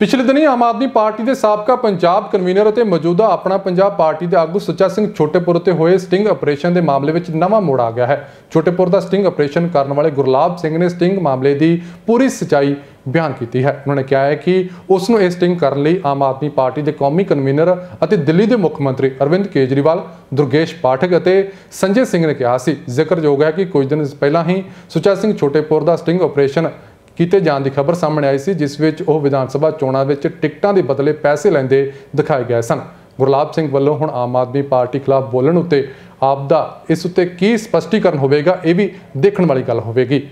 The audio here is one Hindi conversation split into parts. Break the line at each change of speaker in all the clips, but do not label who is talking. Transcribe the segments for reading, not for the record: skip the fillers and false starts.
पिछले दिनी आम आदमी पार्टी के साबका पंजाब कन्वीनर और मौजूदा अपना पंजाब पार्टी के आगू सुच्चा सिंह छोटेपुर उत्ते होए स्टिंग ऑपरेशन के मामले में नवा मोड़ आ गया है। छोटेपुर का स्टिंग ऑपरेशन करने वाले गुरलाब सिंह ने स्टिंग मामले की पूरी सच्चाई बयान की है। उन्होंने कहा है कि उसनों यह स्टिंग करने लिए आम आदमी पार्टी के कौमी कन्वीनर और दिल्ली के मुख्यमंत्री अरविंद केजरीवाल, दुर्गेश पाठक और संजय सिंह ने कहा सी। जिक्रयोग है कि कुछ दिन पहला ही सुच्चा सिंह छोटेपुर का स्टिंग ऑपरेशन किए जाने की खबर सामने आई सी, जिस विच वह विधानसभा चोणों में टिकटों के बदले पैसे लेंदे दिखाए गए सन। गुरलाब सिंह वालों हुण आम आदमी पार्टी खिलाफ बोलण उत्ते आपदा इस उत्ते की स्पष्टीकरण होवेगा, ये भी देखने वाली गल होवेगी।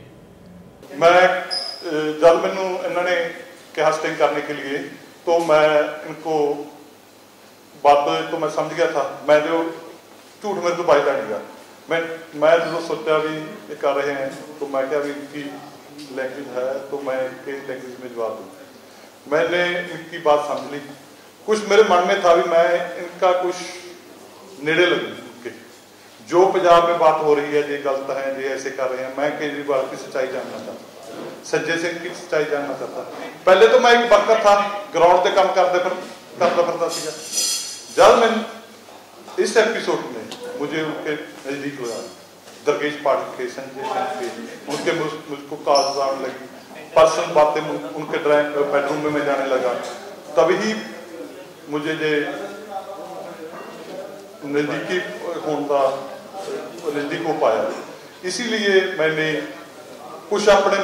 मैं जब मैनू इन्होंने कहा स्टिंग करने के लिए तो मैं इनको बात तो मैं समझ गया था। मैं जो झूठ मेरे को बचता नहीं गया। मैं जो सोचा भी ये कर रहे हैं तो मैं क्या भी इनकी लैंग्वेज है तो मैं इनके लैंग्वेज में जवाब दूँ। मैंने इनकी बात समझ ली। कुछ मेरे मन में था भी मैं इनका कुछ नेड़े लगूँ उनके, जो पंजाब में बात हो रही है ये गलत है, ये ऐसे कर रहे हैं। मैं केजरीवाल की सच्चाई जानना चाहता, संजय सिंह की सच्चाई जानना चाहता। पहले तो मैं एक वर्कर था, ग्राउंड से काम करता फिरता सीगा। जब मैं इस एपिसोड में मुझे उनके नजदीक लगा, दुर्गेश पाठक के, संजय सिंह के, उनके मुझको कॉल्स आने लगी, पर्सनल बातें उनके बेडरूम में मैं जाने लगा, तभी मुझे ये नजदीकी होना नजदीक हो पाया। इसीलिए मैंने कुछ अपने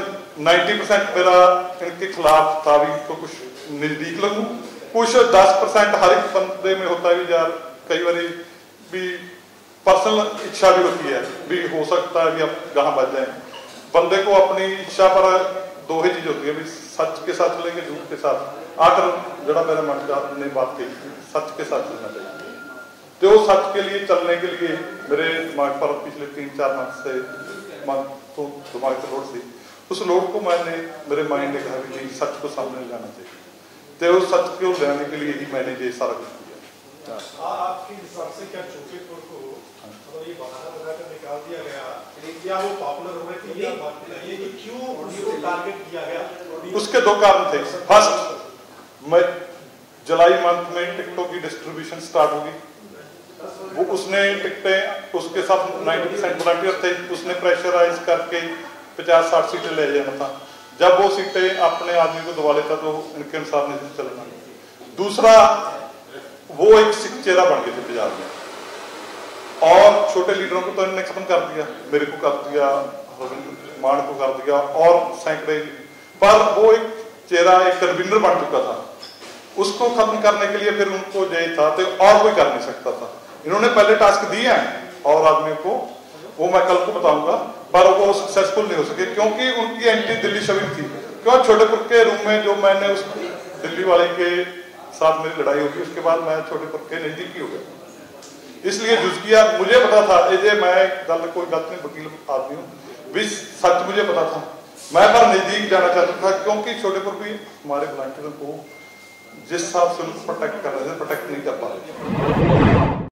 90% मेरा इनके खिलाफ था भी तो कुछ नजदीक लगूं, कुछ 10% हर एक बंदे में होता है भी यार कई बार भी पर्सनल इच्छा भी होती है भी हो सकता है भी आप कहाँ बच जाए। बंदे को अपनी इच्छा पर दो ही चीज होती है भी सच के साथ चलेंगे, झूठ के साथ। आखिर जरा मेरा मन का ने बात कही सच के साथ चलना चाहिए। तो सच के लिए चलने के लिए मेरे दिमाग पर पिछले 3-4 माह से तो दिमाग पर लोड थी। उस लोड को मैंने मेरे माइंड ने कहा कि नहीं, सच को सामने लाना चाहिए। तो उस सच को लाने के लिए ही मैंने ये सारा कुछ किया।
आपके हिसाब से क्या छोटेपुर को ये बहाना बनाकर निकाल दिया गया, या वो पॉपुलर हो गए थे, ये बात बताइए कि क्यों उसको टारगेट किया गया?
उसके दो कारण थे। फर्स्ट, मैं जुलाई मंथ में टिकटों की डिस्ट्रीब्यूशन स्टार्ट होगी। वो उसने टिकटें उसके साथ 90% वॉलंटियर थे, उसने प्रेशराइज करके 50-60 सीटें ले जाना था। जब वो सीटें अपने आदमी को दबा लेता तो उनके अनुसार नहीं चलना। दूसरा, वो एक सिख चेहरा बन गए थे पंजाब में, और छोटे लीडरों को तो इन्होंने खत्म कर दिया, मेरे को कर दिया, मान को कर दिया और सैकड़े, पर वो एक चेहरा एक कन्वीनर बन चुका था। उसको खत्म करने के लिए फिर उनको ये था तो और कोई कर नहीं सकता था। इन्होंने पहले टास्क दिए हैं और आदमी को, वो मैं कल को बताऊंगा, पर वो सक्सेसफुल नहीं हो सके क्योंकि उनकी एंटी दिल्ली शविंग थी। क्यों छोटेपुर के रूम में जो मैंने उस दिल्ली वाले के साथ मेरी लड़ाई होगी, उसके बाद मैं छोटेपुर के नजदीकी हो गया, इसलिए जुझ किया। मुझे पता था ये मैं कोई गलत नहीं, वकील आदमी हूँ भी, सच मुझे पता था। मैं पर नजदीक जाना चाहता था क्योंकि छोटेपुर भी हमारे वॉलंटियरों को जिस हिसाब से प्रोटेक्ट कर रहे थे प्रोटेक्ट नहीं कर पा रहे।